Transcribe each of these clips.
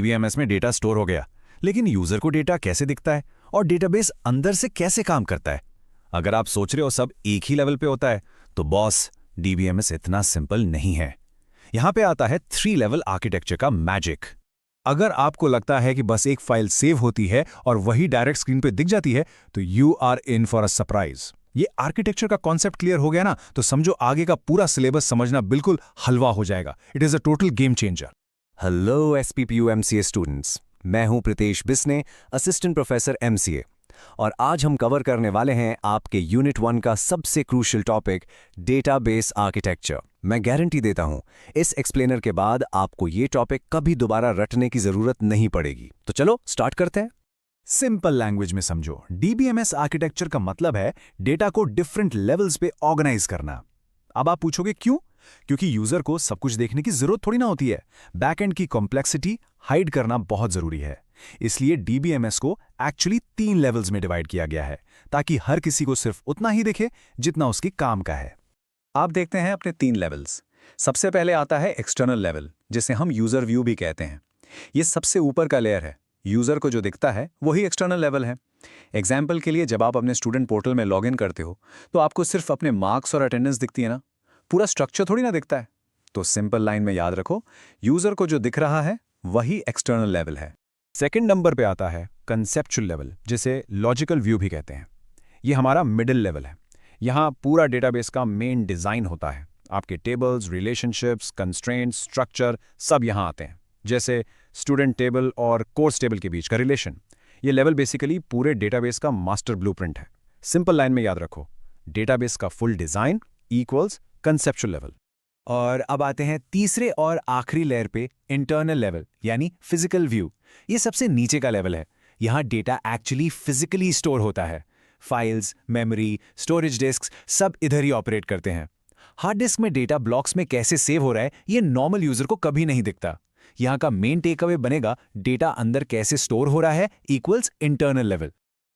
DBMS में data store हो गया, लेकिन यूजर को डेटा कैसे दिखता है और डेटाबेस अंदर से कैसे काम करता है? अगर आप सोच रहे हो सब एक ही लेवल पे होता है, तो बॉस, डीबीएमएस इतना सिंपल नहीं है। यहां पे आता है 3 लेवल आर्किटेक्चर का मैजिक। अगर आपको लगता है कि बस एक फाइल सेव होती है और वही डायरेक्ट स्क्रीन पे दिख जाती है, तो you are in for a surprise. ये आर्किटेक्चर का कॉन्सेप्ट क्लियर हो गया ना, तो समझो आगे का पूरा सिलेबस समझना बिल्कुल हलवा हो जाएगा। It is a total game changer. Hello SPPU MCA students, मैं हूं Pritesh Bisne, assistant professor MCA, और आज हम कवर करने वाले हैं आपके यूनिट 1 का सबसे क्रूशियल टॉपिक, डेटाबेस आर्किटेक्चर। मैं गारंटी देता हूं इस एक्सप्लेनर के बाद आपको ये टॉपिक कभी दोबारा रटने की जरूरत नहीं पड़ेगी। तो चलो स्टार्ट करते हैं। सिंपल लैंग्वेज में समझो, डीबीएमएस आर्किटेक्चर का मतलब है डेटा को डिफरेंट लेवल्स पे ऑर्गेनाइज करना। अब आप पूछोगे क्यों? क्योंकि यूजर को सब कुछ देखने की जरूरत थोड़ी ना होती है। बैकएंड की कॉम्प्लेक्सिटी हाइड करना बहुत जरूरी है। इसलिए डीबीएमएस को एक्चुअली 3 लेवल्स में डिवाइड किया गया है, ताकि हर किसी को सिर्फ उतना ही दिखे जितना उसकी काम का है। आप देखते हैं अपने 3 लेवल्स। सबसे पहले आता है एक्सटर्नल लेवल, जिसे हम यूजर व्यू भी कहते हैं। ये सबसे ऊपर का लेयर है। यूजर को जो दिखता है वही एक्सटर्नल लेवल है। एग्जाम्पल के लिए, जब आप अपने स्टूडेंट पोर्टल में लॉगिन करते हो, तो आपको सिर्फ अपने मार्क्स और अटेंडेंस दिखती है ना, पूरा स्ट्रक्चर थोड़ी ना दिखता है। तो सिंपल लाइन में याद रखो, यूजर को जो दिख रहा है वही एक्सटर्नल लेवल है। सेकेंड नंबर पे आता है कंसेप्चुअल लेवल, जिसे लॉजिकल व्यू भी कहते हैं। ये हमारा मिडिल लेवल है। यहाँ पूरा डेटाबेस का मेन डिजाइन होता है। आपके टेबल्स, रिलेशनशिप्स, कंस्ट्रेंट्स, स्ट्रक्चर सब यहाँ आते हैं। जैसे स्टूडेंट टेबल और कोर्स टेबल के बीच का रिलेशन। ये लेवल बेसिकली पूरे डेटाबेस का मास्टर ब्लूप्रिंट है। सिंपल लाइन में याद रखो, डेटाबेस का full design equals conceptual level. और अब आते हैं तीसरे और आखिरी लेयर पे, इंटरनल लेवल यानी फिजिकल व्यू। ये सबसे नीचे का लेवल है। यहाँ डेटा एक्चुअली फिजिकली स्टोर होता है। फाइल्स, मेमोरी, स्टोरेज डिस्क्स सब इधर ही ऑपरेट करते हैं। हार्ड डिस्क में डेटा ब्लॉक्स में कैसे सेव हो रहा है, ये नॉर्मल यूजर को कभी नहीं दिखता। यहाँ का मेन टेक अवे बनेगा, डेटा अंदर कैसे स्टोर हो रहा है इक्वल्स इंटरनल लेवल।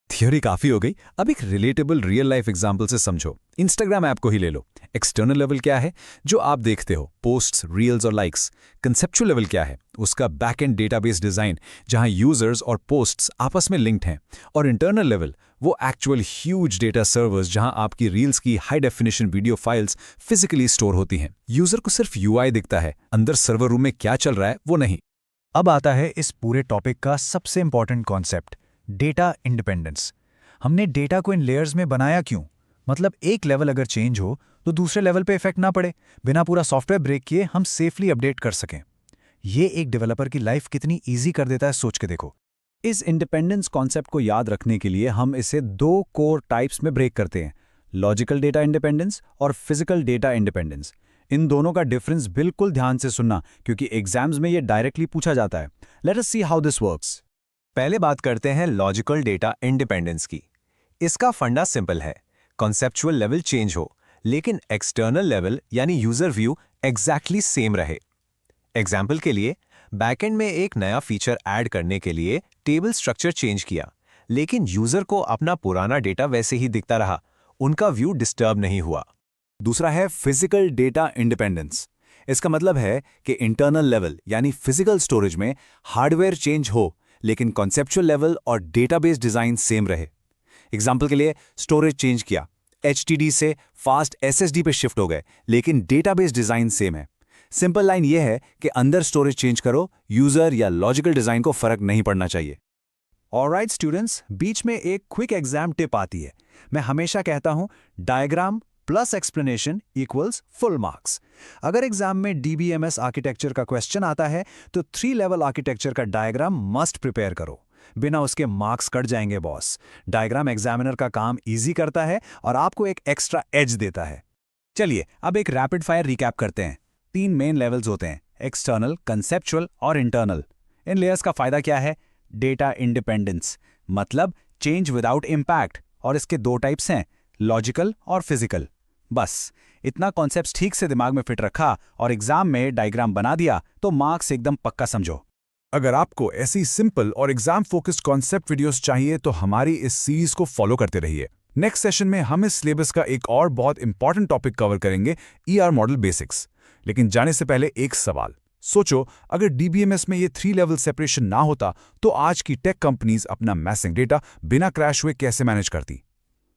थ्योरी काफी हो गई, अब एक रिलेटेबल रियल लाइफ एग्जांपल से समझो। इंस्टाग्राम ऐप को ही ले लो। एक्सटर्नल लेवल क्या है? जो आप देखते हो, पोस्ट्स, रील्स और लाइक्स। कंसेप्चुअल लेवल क्या है? उसका बैकएंड डेटाबेस डिजाइन, जहां यूजर्स और पोस्ट्स आपस में लिंक्ड हैं। और इंटरनल लेवल, वो एक्चुअल ह्यूज डेटा सर्वर्स जहां आपकी रील्स की high definition video files physically store होती हैं। यूजर को सिर्फ यूआई दिखता है, अंदर सर्वर रूम में क्या चल रहा है वो नहीं। अब आता है इस पूरे टॉपिक का सबसे इंपॉर्टेंट कॉन्सेप्ट, डेटा इंडिपेंडेंस। हमने डेटा को इन लेयर्स में बनाया क्यों? मतलब एक लेवल अगर चेंज हो तो दूसरे लेवल पे इफेक्ट ना पड़े, बिना पूरा सॉफ्टवेयर ब्रेक किए हम सेफली अपडेट कर सकें। ये एक डेवलपर की लाइफ कितनी ईजी कर देता है, सोच के देखो। इस इंडिपेंडेंस कॉन्सेप्ट को याद रखने के लिए हम इसे 2 कोर टाइप्स में ब्रेक करते हैं, लॉजिकल डेटा इंडिपेंडेंस और फिजिकल डेटा इंडिपेंडेंस। इन दोनों का डिफरेंस बिल्कुल ध्यान से सुनना, क्योंकि एग्जाम्स में ये डायरेक्टली पूछा जाता है। Let us see how this works. पहले बात करते हैं लॉजिकल डेटा इंडिपेंडेंस की। इसका फंडा सिंपल है, कॉन्सेप्चुअल लेवल चेंज हो, लेकिन एक्सटर्नल लेवल यानी यूजर व्यू एग्जैक्टली सेम रहे। एग्जाम्पल के लिए, बैकएंड में एक नया फीचर ऐड करने के लिए टेबल स्ट्रक्चर चेंज किया, लेकिन यूजर को अपना पुराना डेटा वैसे ही दिखता रहा, उनका व्यू डिस्टर्ब नहीं हुआ। दूसरा है फिजिकल डेटा इंडिपेंडेंस। इसका मतलब है कि इंटरनल लेवल यानी फिजिकल स्टोरेज में हार्डवेयर चेंज हो, लेकिन कॉन्सेप्चुअल लेवल और डेटाबेस डिजाइन सेम रहे। एग्जाम्पल के लिए, स्टोरेज चेंज किया, HDD से फास्ट SSD पे शिफ्ट हो गए, लेकिन डेटाबेस डिजाइन सेम है। सिंपल लाइन यह है कि अंदर स्टोरेज चेंज करो, यूजर या लॉजिकल डिजाइन को फर्क नहीं पड़ना चाहिए। ऑलराइट स्टूडेंट्स, बीच में एक क्विक एग्जाम टिप आती है। मैं हमेशा कहता हूं, diagram plus explanation equals full marks. अगर एग्जाम में डीबीएमएस आर्किटेक्चर का क्वेश्चन आता है, तो 3 लेवल आर्किटेक्चर का डायग्राम मस्ट प्रिपेयर करो, बिना उसके मार्क्स कट जाएंगे बॉस। डायग्राम एग्जामिनर का काम इजी करता है और आपको एक एक्स्ट्रा एज देता है। चलिए अब एक रैपिड फायर रिकैप करते हैं। 3 मेन लेवल्स होते हैं, एक्सटर्नल, कंसेप्चुअल और इंटरनल। इन लेयर्स का फायदा क्या है? डेटा इंडिपेंडेंस, मतलब चेंज विदाउट इम्पैक्ट, और इसके 2 टाइप्स हैं, लॉजिकल और फिजिकल। बस इतना कॉन्सेप्ट ठीक से दिमाग में फिट रखा और एग्जाम में डायग्राम बना दिया तो मार्क्स एकदम पक्का समझो। अगर आपको ऐसी सिंपल और एग्जाम फोकस्ड कॉन्सेप्ट वीडियोस चाहिए, तो हमारी इस सीरीज को फॉलो करते रहिए। नेक्स्ट सेशन में हम इस सिलेबस का एक और बहुत इंपॉर्टेंट टॉपिक कवर करेंगे, ER मॉडल बेसिक्स। लेकिन जाने से पहले एक सवाल, सोचो, अगर डीबीएमएस में ये 3 लेवल सेपरेशन ना होता तो आज की टेक कंपनीज अपना मैसिंग डेटा बिना क्रैश हुए कैसे मैनेज करती?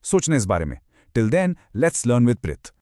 सोचने इस बारे में। Till then, let's learn with Prith.